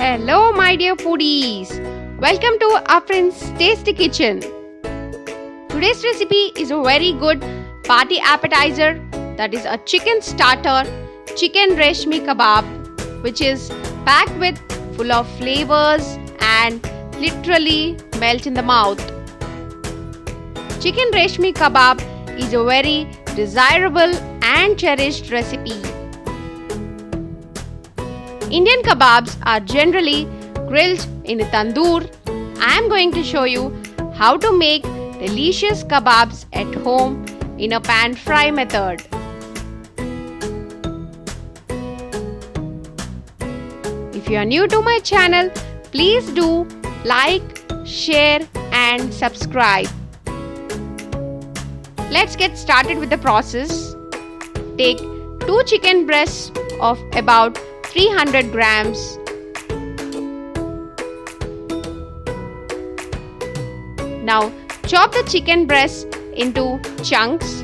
Hello my dear foodies, welcome to Afreen's Tasty Kitchen. Today's recipe is a very good party appetizer, that is a chicken starter, chicken Reshmi Kebab, which is packed with full of flavors and literally melt in the mouth. Chicken Reshmi Kebab is a very desirable and cherished recipe. Indian kebabs are generally grilled in a tandoor. I am going to show you how to make delicious kebabs at home in a pan fry method. If you are new to my channel, please do like, share and subscribe. Let's get started with the process. Take 2 chicken breasts of about 300 grams. Now chop the chicken breast into chunks.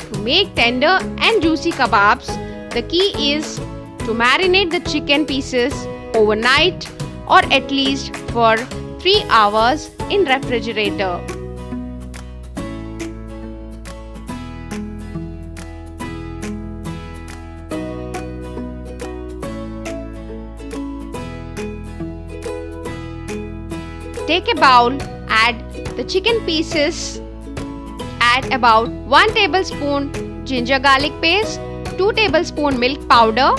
To make tender and juicy kebabs, the key is to marinate the chicken pieces overnight or at least for 3 hours in refrigerator. Take a bowl, add the chicken pieces, add about 1 tablespoon ginger garlic paste, 2 tablespoon milk powder,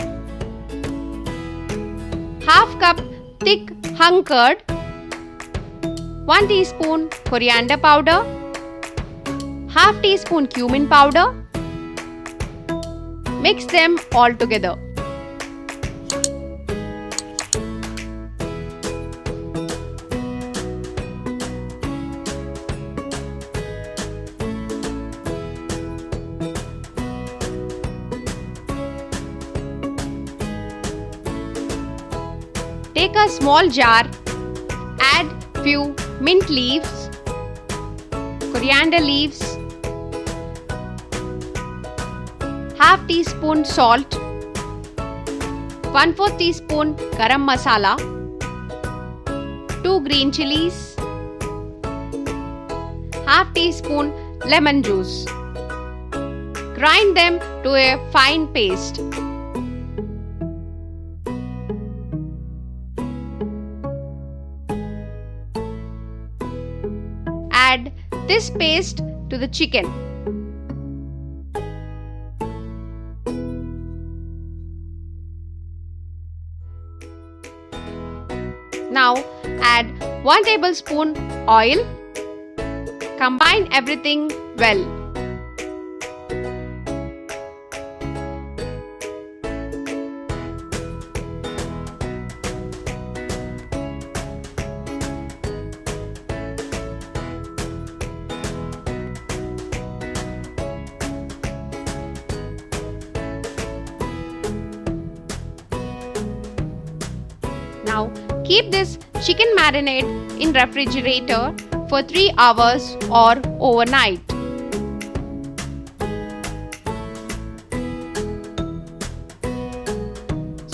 half cup thick hung curd, 1 teaspoon coriander powder, half teaspoon cumin powder. Mix them all together. Take a small jar, add few mint leaves, coriander leaves, half teaspoon salt, 1/4 teaspoon garam masala, 2 green chilies, half teaspoon lemon juice. Grind them to a fine paste. Add this paste to the chicken. Now add 1 tablespoon oil. Combine everything well. Now keep this chicken marinade in refrigerator for 3 hours or overnight.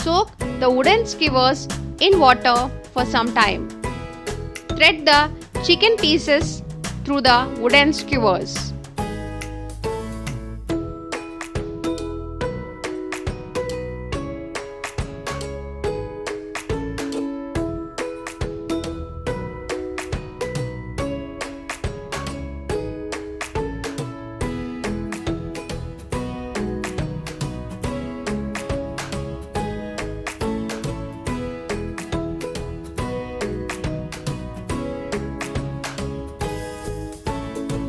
Soak the wooden skewers in water for some time. Thread the chicken pieces through the wooden skewers.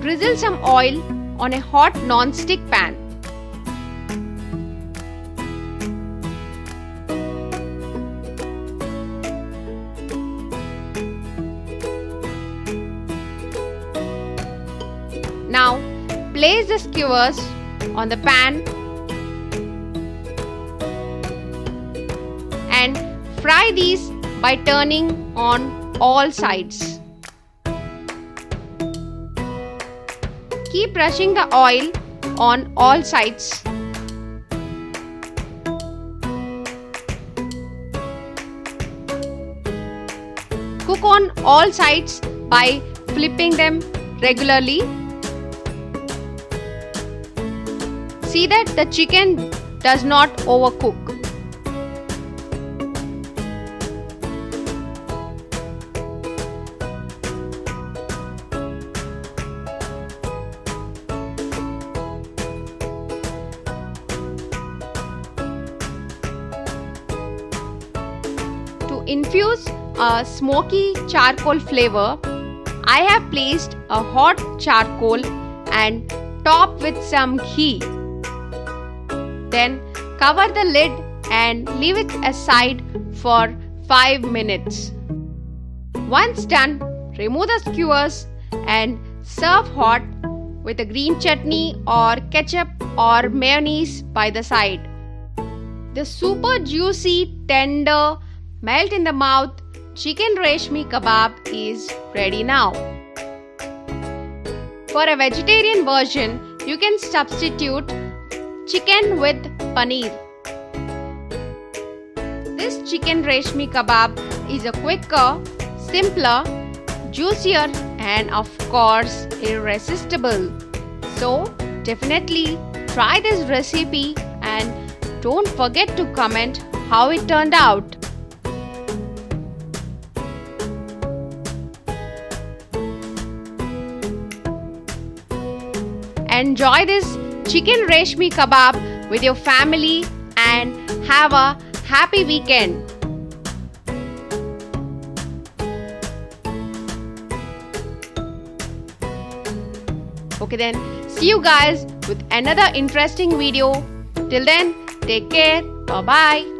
Drizzle some oil on a hot non-stick pan. Now place the skewers on the pan and fry these by turning on all sides. Keep brushing the oil on all sides. cook on all sides by flipping them regularly. See that the chicken does not overcook. To infuse a smoky charcoal flavor, I have placed a hot charcoal and top with some ghee. Then cover the lid and leave it aside for 5 minutes. Once done, remove the skewers and serve hot with a green chutney or ketchup or mayonnaise by the side. The super juicy, tender, melt in the mouth chicken Reshmi Kebab is ready now. For a vegetarian version, you can substitute chicken with paneer. This chicken Reshmi Kebab is a quicker, simpler, juicier and of course irresistible. So definitely try this recipe and don't forget to comment how it turned out. Enjoy this chicken Reshmi Kebab with your family and have a happy weekend. Okay then, see you guys with another interesting video. Till then, take care. Bye bye.